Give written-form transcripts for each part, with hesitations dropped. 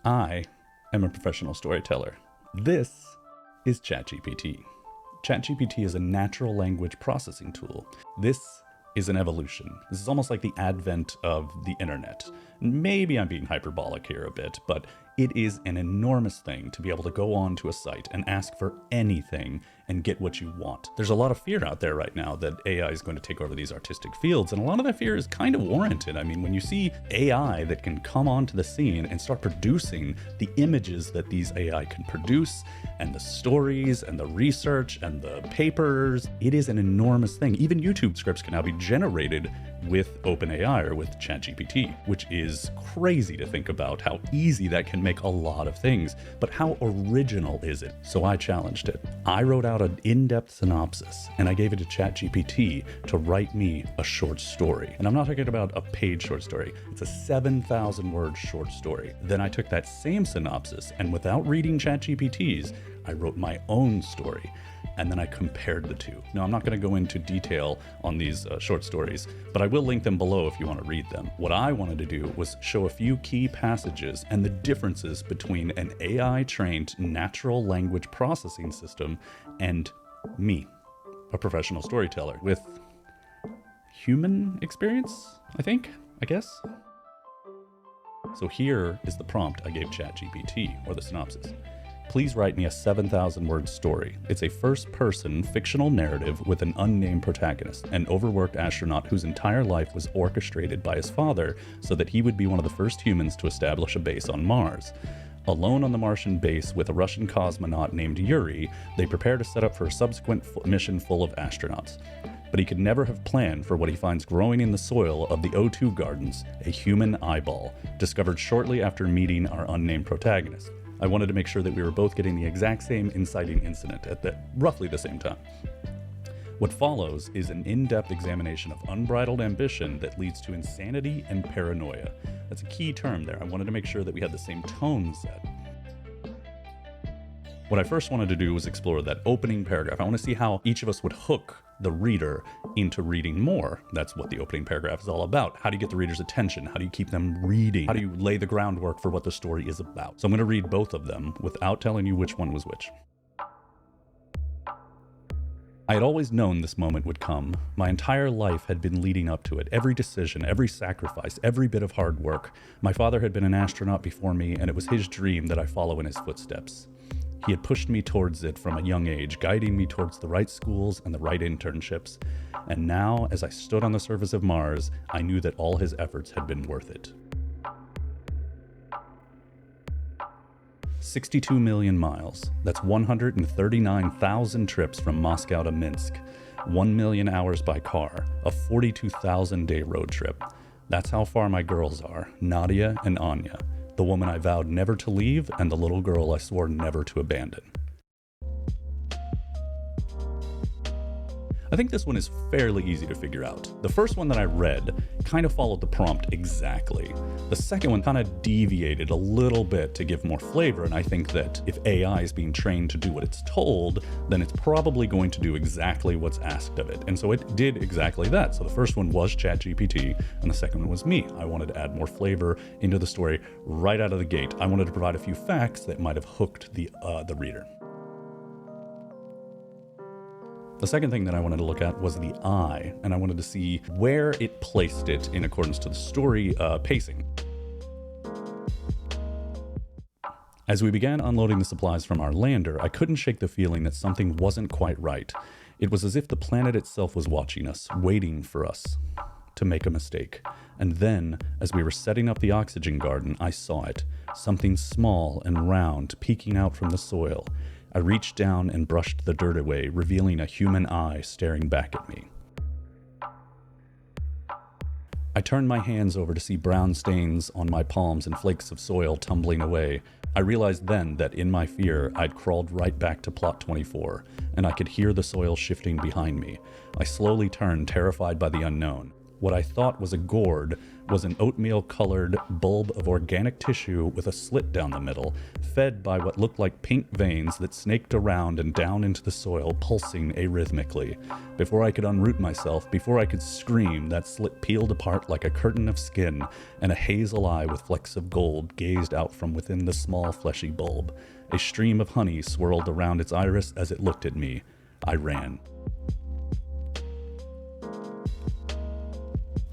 I am a professional storyteller. This is ChatGPT. ChatGPT is a natural language processing tool. This is an evolution. This is almost like the advent of the internet. Maybe I'm being hyperbolic here a bit, but it is an enormous thing to be able to go onto a site and ask for anything and get what you want. There's a lot of fear out there right now that AI is going to take over these artistic fields, and a lot of that fear is kind of warranted. I mean, when you see AI that can come onto the scene and start producing the images that these AI can produce, and the stories and the research and the papers, it is an enormous thing. Even YouTube scripts can now be generated with OpenAI or with ChatGPT, which is crazy to think about how easy that can make a lot of things. But how original is it? So I challenged it. I wrote out an in-depth synopsis and I gave it to ChatGPT to write me a short story. And I'm not talking about a paid short story. It's a 7,000 word short story. Then I took that same synopsis and without reading ChatGPT's, I wrote my own story. And then I compared the two. Now, I'm not going to go into detail on these short stories, but I will link them below if you want to read them. What I wanted to do was show a few key passages and the differences between an AI-trained natural language processing system and me, a professional storyteller with human experience, I guess. So here is the prompt I gave ChatGPT, or the synopsis. Please write me a 7,000 word story. It's a first-person fictional narrative with an unnamed protagonist, an overworked astronaut whose entire life was orchestrated by his father so that he would be one of the first humans to establish a base on Mars. Alone on the Martian base with a Russian cosmonaut named Yuri, they prepare to set up for a subsequent mission full of astronauts. But he could never have planned for what he finds growing in the soil of the O2 Gardens, a human eyeball, discovered shortly after meeting our unnamed protagonist. I wanted to make sure that we were both getting the exact same inciting incident at roughly the same time. What follows is an in-depth examination of unbridled ambition that leads to insanity and paranoia. That's a key term there. I wanted to make sure that we had the same tone set. What I first wanted to do was explore that opening paragraph. I want to see how each of us would hook the reader into reading more. That's what the opening paragraph is all about. How do you get the reader's attention? How do you keep them reading? How do you lay the groundwork for what the story is about? So I'm going to read both of them without telling you which one was which. I had always known this moment would come. My entire life had been leading up to it. Every decision, every sacrifice, every bit of hard work. My father had been an astronaut before me, and it was his dream that I follow in his footsteps. He had pushed me towards it from a young age, guiding me towards the right schools and the right internships. And now, as I stood on the surface of Mars, I knew that all his efforts had been worth it. 62 million miles. That's 139,000 trips from Moscow to Minsk. 1 million hours by car. A 42,000-day road trip. That's how far my girls are, Nadia and Anya. The woman I vowed never to leave, and the little girl I swore never to abandon. I think this one is fairly easy to figure out. The first one that I read kind of followed the prompt exactly. The second one kind of deviated a little bit to give more flavor, and I think that if AI is being trained to do what it's told, then it's probably going to do exactly what's asked of it. And so it did exactly that. So the first one was ChatGPT, and the second one was me. I wanted to add more flavor into the story right out of the gate. I wanted to provide a few facts that might have hooked the reader. The second thing that I wanted to look at was the eye, and I wanted to see where it placed it in accordance to the story pacing. As we began unloading the supplies from our lander, I couldn't shake the feeling that something wasn't quite right. It was as if the planet itself was watching us, waiting for us to make a mistake. And then, as we were setting up the oxygen garden, I saw it, something small and round peeking out from the soil. I reached down and brushed the dirt away, revealing a human eye staring back at me. I turned my hands over to see brown stains on my palms and flakes of soil tumbling away. I realized then that in my fear, I'd crawled right back to plot 24, and I could hear the soil shifting behind me. I slowly turned, terrified by the unknown. What I thought was a gourd was an oatmeal-colored bulb of organic tissue with a slit down the middle, fed by what looked like pink veins that snaked around and down into the soil, pulsing arrhythmically. Before I could unroot myself, before I could scream, that slit peeled apart like a curtain of skin, and a hazel eye with flecks of gold gazed out from within the small fleshy bulb. A stream of honey swirled around its iris as it looked at me. I ran.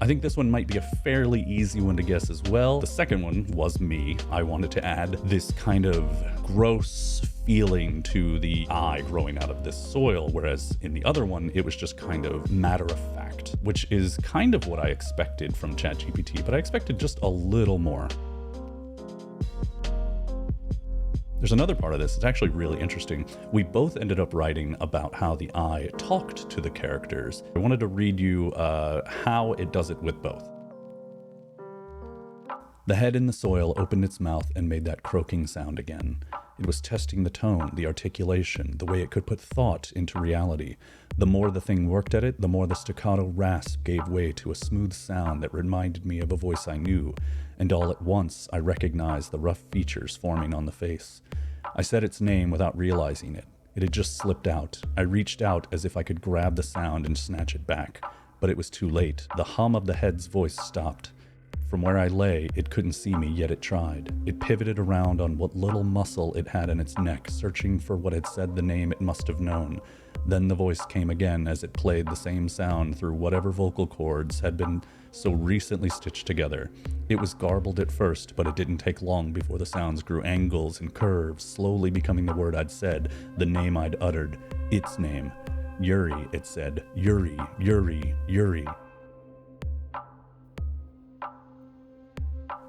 I think this one might be a fairly easy one to guess as well. The second one was me. I wanted to add this kind of gross feeling to the eye growing out of this soil, whereas in the other one, it was just kind of matter of fact, which is kind of what I expected from ChatGPT, but I expected just a little more. There's another part of this, it's actually really interesting. We both ended up writing about how the eye talked to the characters. I wanted to read you how it does it with both. The head in the soil opened its mouth and made that croaking sound again. It was testing the tone, the articulation, the way it could put thought into reality. The more the thing worked at it, the more the staccato rasp gave way to a smooth sound that reminded me of a voice I knew, and all at once I recognized the rough features forming on the face. I said its name without realizing it. It had just slipped out. I reached out as if I could grab the sound and snatch it back, but it was too late. The hum of the head's voice stopped. From where I lay, it couldn't see me, yet it tried. It pivoted around on what little muscle it had in its neck, searching for what had said the name it must have known. Then the voice came again as it played the same sound through whatever vocal cords had been so recently stitched together. It was garbled at first, but it didn't take long before the sounds grew angles and curves, slowly becoming the word I'd said, the name I'd uttered, its name. Yuri, it said. Yuri, Yuri, Yuri.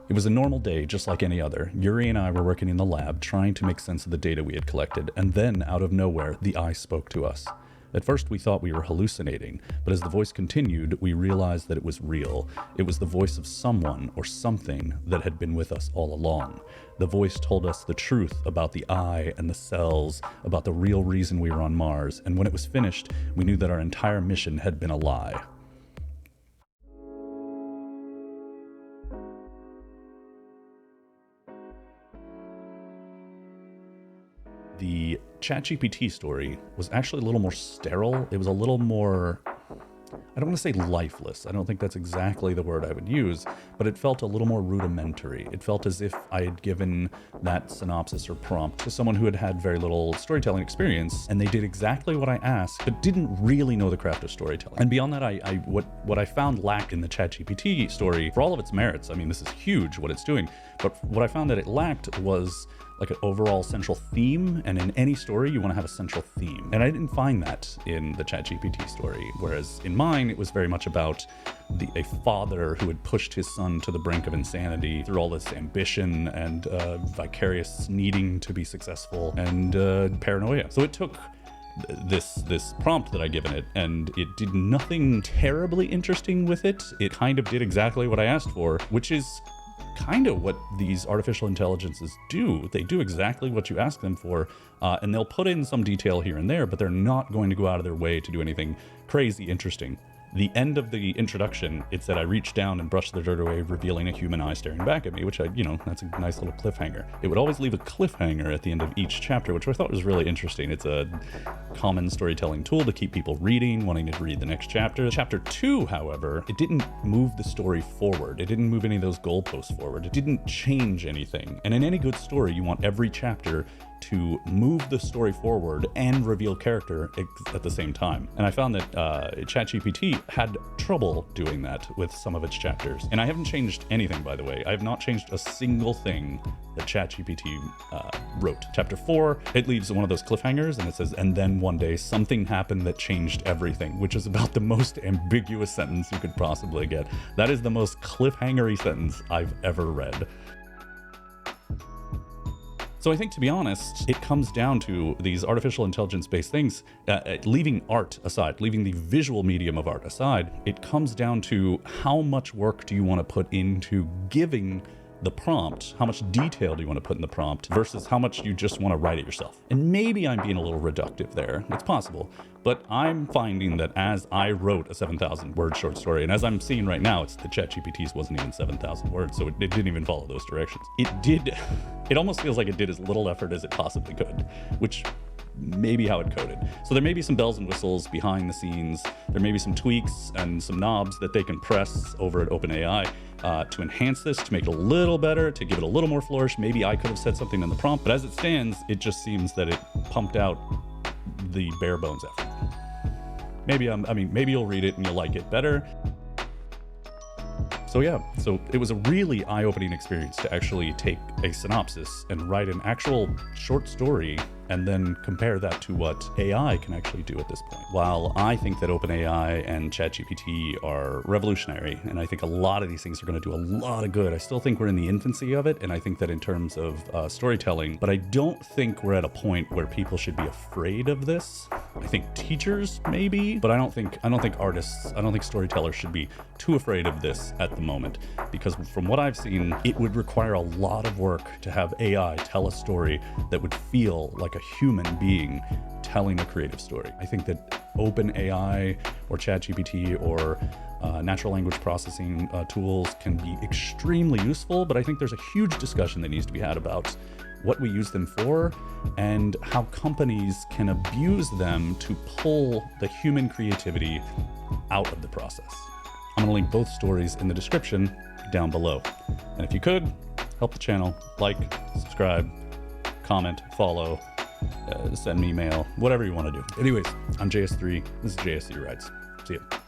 It was a normal day, just like any other. Yuri and I were working in the lab, trying to make sense of the data we had collected, and then, out of nowhere, the eye spoke to us. At first, we thought we were hallucinating, but as the voice continued, we realized that it was real. It was the voice of someone or something that had been with us all along. The voice told us the truth about the eye and the cells, about the real reason we were on Mars, and when it was finished, we knew that our entire mission had been a lie. The ChatGPT story was actually a little more sterile. It was a little more, I don't want to say lifeless. I don't think that's exactly the word I would use, but it felt a little more rudimentary. It felt as if I had given that synopsis or prompt to someone who had had very little storytelling experience, and they did exactly what I asked, but didn't really know the craft of storytelling. And beyond that, what I found lacked in the ChatGPT story, for all of its merits, I mean, this is huge what it's doing, but what I found that it lacked was like an overall central theme, and in any story you want to have a central theme. And I didn't find that in the ChatGPT story, whereas in mine it was very much about a father who had pushed his son to the brink of insanity through all this ambition and vicarious needing to be successful and paranoia. So it took this prompt that I given it, and it did nothing terribly interesting with it. It kind of did exactly what I asked for, which is kind of what these artificial intelligences do. They do exactly what you ask them for, and they'll put in some detail here and there, but they're not going to go out of their way to do anything crazy interesting. The end of the introduction, it said I reached down and brushed the dirt away, revealing a human eye staring back at me, which that's a nice little cliffhanger. It would always leave a cliffhanger at the end of each chapter, which I thought was really interesting. It's a common storytelling tool to keep people reading, wanting to read the next chapter. Chapter 2, however, it didn't move the story forward. It didn't move any of those goalposts forward. It didn't change anything. And in any good story, you want every chapter to move the story forward and reveal character at the same time. And I found that ChatGPT had trouble doing that with some of its chapters. And I haven't changed anything, by the way. I have not changed a single thing that ChatGPT wrote. Chapter 4, it leaves one of those cliffhangers, and it says, and then one day something happened that changed everything, which is about the most ambiguous sentence you could possibly get. That is the most cliffhangery sentence I've ever read. So I think, to be honest, it comes down to these artificial intelligence-based things, leaving art aside, leaving the visual medium of art aside, it comes down to how much work do you want to put into giving the prompt, how much detail do you want to put in the prompt versus how much you just want to write it yourself. And maybe I'm being a little reductive there. It's possible. But I'm finding that as I wrote a 7,000 word short story, and as I'm seeing right now, it's the ChatGPT's wasn't even 7,000 words, so it didn't even follow those directions. It almost feels like it did as little effort as it possibly could, which maybe how it coded. So there may be some bells and whistles behind the scenes. There may be some tweaks and some knobs that they can press over at OpenAI to enhance this, to make it a little better, to give it a little more flourish. Maybe I could have said something in the prompt, but as it stands, it just seems that it pumped out the bare bones effort. Maybe you'll read it and you'll like it better. So it was a really eye-opening experience to actually take a synopsis and write an actual short story and then compare that to what AI can actually do at this point. While I think that OpenAI and ChatGPT are revolutionary, and I think a lot of these things are going to do a lot of good, I still think we're in the infancy of it, and I think that in terms of storytelling, but I don't think we're at a point where people should be afraid of this. I think teachers maybe, but I don't think artists, I don't think storytellers should be too afraid of this at the moment, because from what I've seen, it would require a lot of work to have AI tell a story that would feel like a human being telling a creative story. I think that OpenAI or ChatGPT or natural language processing tools can be extremely useful, but I think there's a huge discussion that needs to be had about what we use them for and how companies can abuse them to pull the human creativity out of the process. I'm gonna link both stories in the description down below. And if you could, help the channel, like, subscribe, comment, follow, send me email, whatever you want to do. Anyways, I'm JS3. This is JSC Writes. See ya.